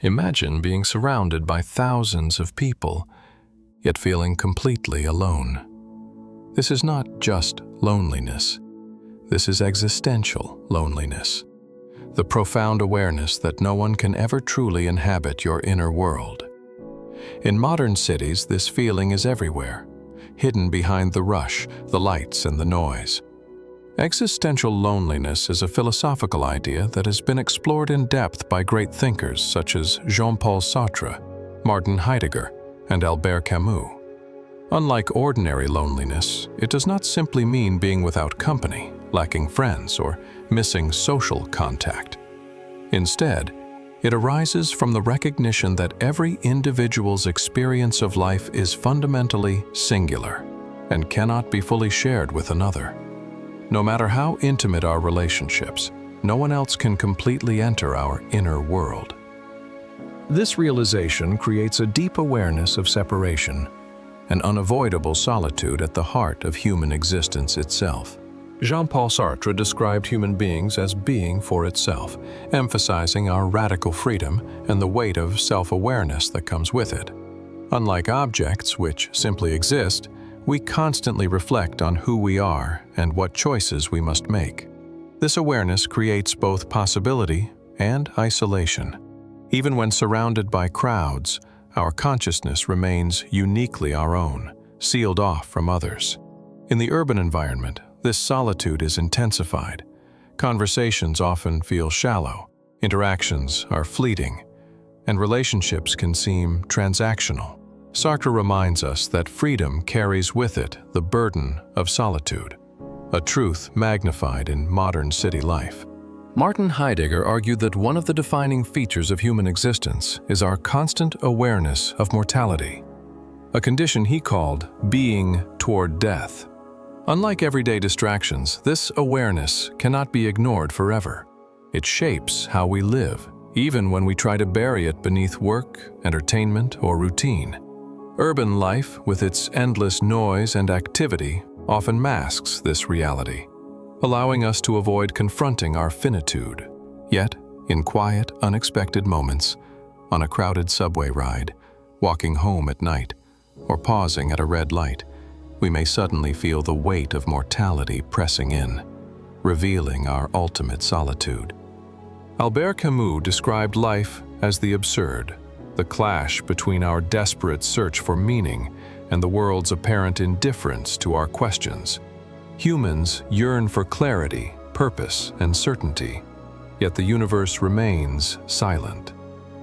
Imagine being surrounded by thousands of people, yet feeling completely alone. This is not just loneliness. This is existential loneliness, the profound awareness that no one can ever truly inhabit your inner world. In modern cities, this feeling is everywhere, hidden behind the rush, the lights, and the noise. Existential loneliness is a philosophical idea that has been explored in depth by great thinkers such as Jean-Paul Sartre, Martin Heidegger, and Albert Camus. Unlike ordinary loneliness, it does not simply mean being without company, lacking friends, or missing social contact. Instead, it arises from the recognition that every individual's experience of life is fundamentally singular and cannot be fully shared with another. No matter how intimate our relationships, no one else can completely enter our inner world. This realization creates a deep awareness of separation, an unavoidable solitude at the heart of human existence itself. Jean-Paul Sartre described human beings as being for itself, emphasizing our radical freedom and the weight of self-awareness that comes with it. Unlike objects which simply exist, we constantly reflect on who we are and what choices we must make. This awareness creates both possibility and isolation. Even when surrounded by crowds, our consciousness remains uniquely our own, sealed off from others. In the urban environment, this solitude is intensified. Conversations often feel shallow, interactions are fleeting, and relationships can seem transactional. Sartre reminds us that freedom carries with it the burden of solitude, a truth magnified in modern city life. Martin Heidegger argued that one of the defining features of human existence is our constant awareness of mortality, a condition he called being toward death. Unlike everyday distractions, this awareness cannot be ignored forever. It shapes how we live, even when we try to bury it beneath work, entertainment, or routine. Urban life, with its endless noise and activity, often masks this reality, allowing us to avoid confronting our finitude. Yet, in quiet, unexpected moments, on a crowded subway ride, walking home at night, or pausing at a red light, we may suddenly feel the weight of mortality pressing in, revealing our ultimate solitude. Albert Camus described life as the absurd, the clash between our desperate search for meaning and the world's apparent indifference to our questions. Humans yearn for clarity, purpose, and certainty, yet the universe remains silent.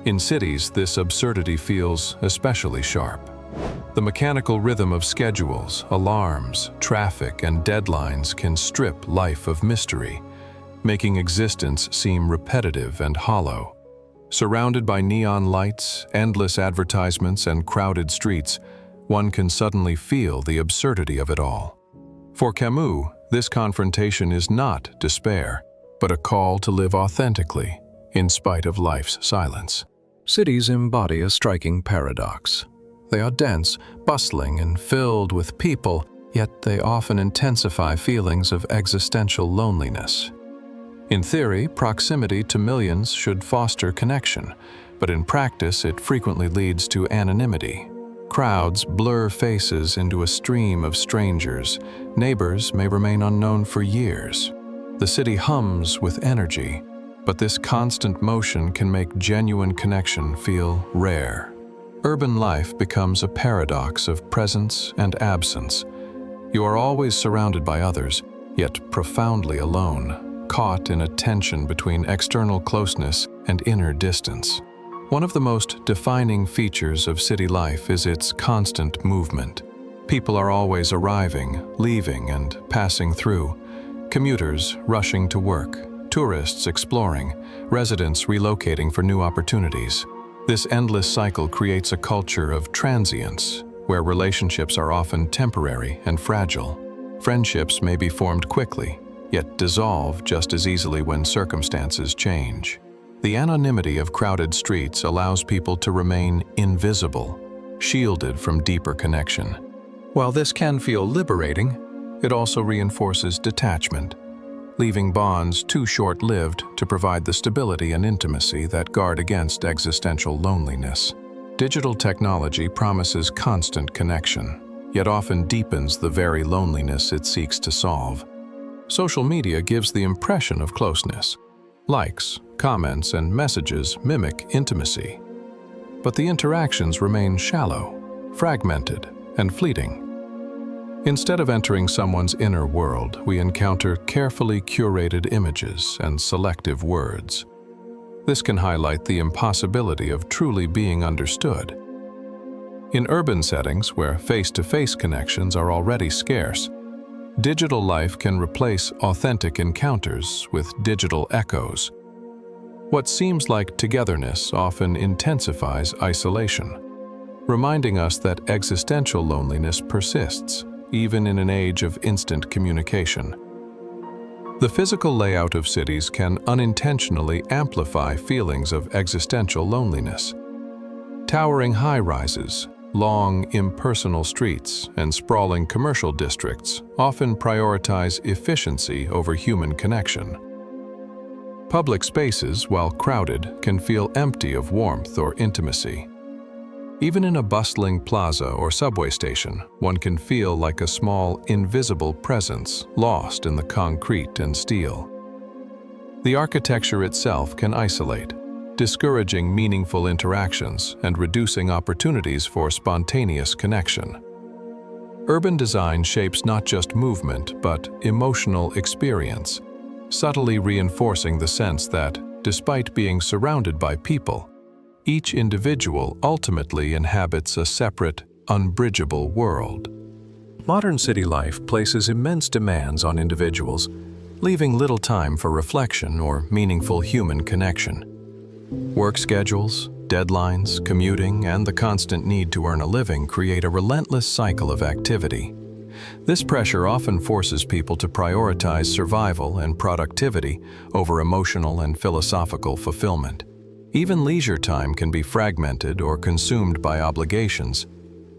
In cities, this absurdity feels especially sharp. The mechanical rhythm of schedules, alarms, traffic, and deadlines can strip life of mystery, making existence seem repetitive and hollow. Surrounded by neon lights, endless advertisements, and crowded streets, one can suddenly feel the absurdity of it all. For Camus, this confrontation is not despair, but a call to live authentically, in spite of life's silence. Cities embody a striking paradox. They are dense, bustling, and filled with people, yet they often intensify feelings of existential loneliness. In theory, proximity to millions should foster connection, but in practice it frequently leads to anonymity. Crowds blur faces into a stream of strangers. Neighbors may remain unknown for years. The city hums with energy, but this constant motion can make genuine connection feel rare. Urban life becomes a paradox of presence and absence. You are always surrounded by others, yet profoundly alone, caught in a tension between external closeness and inner distance. One of the most defining features of city life is its constant movement. People are always arriving, leaving, and passing through. Commuters rushing to work, tourists exploring, residents relocating for new opportunities. This endless cycle creates a culture of transience, where relationships are often temporary and fragile. Friendships may be formed quickly, yet dissolve just as easily when circumstances change. The anonymity of crowded streets allows people to remain invisible, shielded from deeper connection. While this can feel liberating, it also reinforces detachment. leaving bonds too short-lived to provide the stability and intimacy that guard against existential loneliness. Digital technology promises constant connection, yet often deepens the very loneliness it seeks to solve. Social media gives the impression of closeness. Likes, comments, and messages mimic intimacy. But the interactions remain shallow, fragmented, and fleeting. Instead of entering someone's inner world, we encounter carefully curated images and selective words. This can highlight the impossibility of truly being understood. In urban settings where face-to-face connections are already scarce, digital life can replace authentic encounters with digital echoes. What seems like togetherness often intensifies isolation, reminding us that existential loneliness persists, even in an age of instant communication. The physical layout of cities can unintentionally amplify feelings of existential loneliness. Towering high-rises, long, impersonal streets, and sprawling commercial districts often prioritize efficiency over human connection. Public spaces, while crowded, can feel empty of warmth or intimacy. Even in a bustling plaza or subway station, one can feel like a small, invisible presence lost in the concrete and steel. The architecture itself can isolate, discouraging meaningful interactions and reducing opportunities for spontaneous connection. Urban design shapes not just movement, but emotional experience, subtly reinforcing the sense that, despite being surrounded by people, each individual ultimately inhabits a separate, unbridgeable world. Modern city life places immense demands on individuals, leaving little time for reflection or meaningful human connection. Work schedules, deadlines, commuting, and the constant need to earn a living create a relentless cycle of activity. This pressure often forces people to prioritize survival and productivity over emotional and philosophical fulfillment. Even leisure time can be fragmented or consumed by obligations,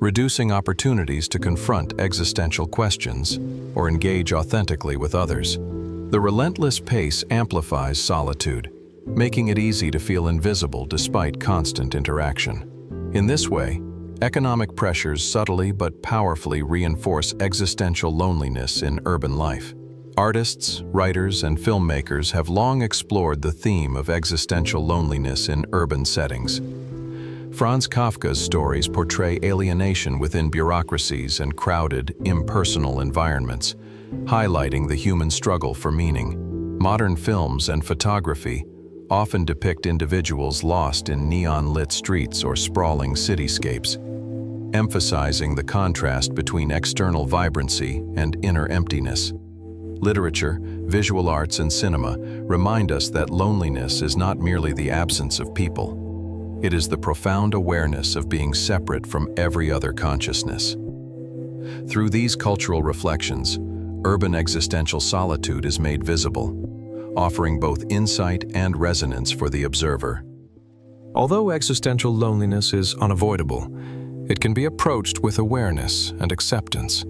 reducing opportunities to confront existential questions or engage authentically with others. The relentless pace amplifies solitude, making it easy to feel invisible despite constant interaction. In this way, economic pressures subtly but powerfully reinforce existential loneliness in urban life. Artists, writers, and filmmakers have long explored the theme of existential loneliness in urban settings. Franz Kafka's stories portray alienation within bureaucracies and crowded, impersonal environments, highlighting the human struggle for meaning. Modern films and photography often depict individuals lost in neon-lit streets or sprawling cityscapes, emphasizing the contrast between external vibrancy and inner emptiness. Literature, visual arts, and cinema remind us that loneliness is not merely the absence of people. It is the profound awareness of being separate from every other consciousness. Through these cultural reflections, urban existential solitude is made visible, offering both insight and resonance for the observer. Although existential loneliness is unavoidable, it can be approached with awareness and acceptance.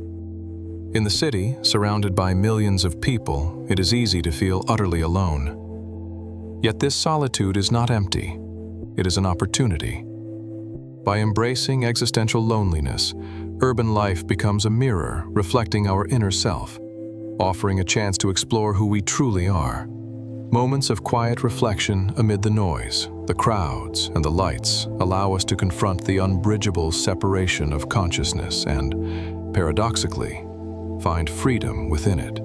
In the city, surrounded by millions of people, it is easy to feel utterly alone. Yet this solitude is not empty. It is an opportunity. By embracing existential loneliness, urban life becomes a mirror reflecting our inner self, offering a chance to explore who we truly are. Moments of quiet reflection amid the noise, the crowds, and the lights allow us to confront the unbridgeable separation of consciousness and, paradoxically, find freedom within it.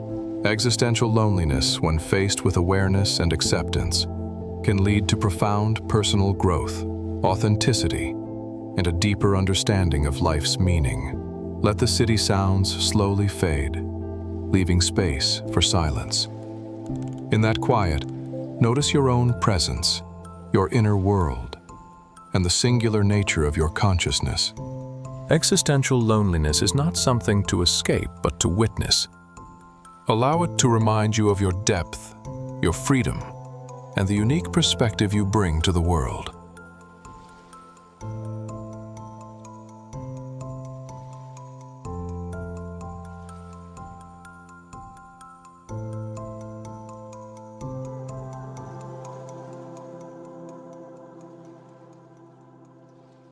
Existential loneliness, when faced with awareness and acceptance, can lead to profound personal growth, authenticity, and a deeper understanding of life's meaning. Let the city sounds slowly fade, leaving space for silence. In that quiet, notice your own presence, your inner world, and the singular nature of your consciousness. Existential loneliness is not something to escape, but to witness. Allow it to remind you of your depth, your freedom, and the unique perspective you bring to the world.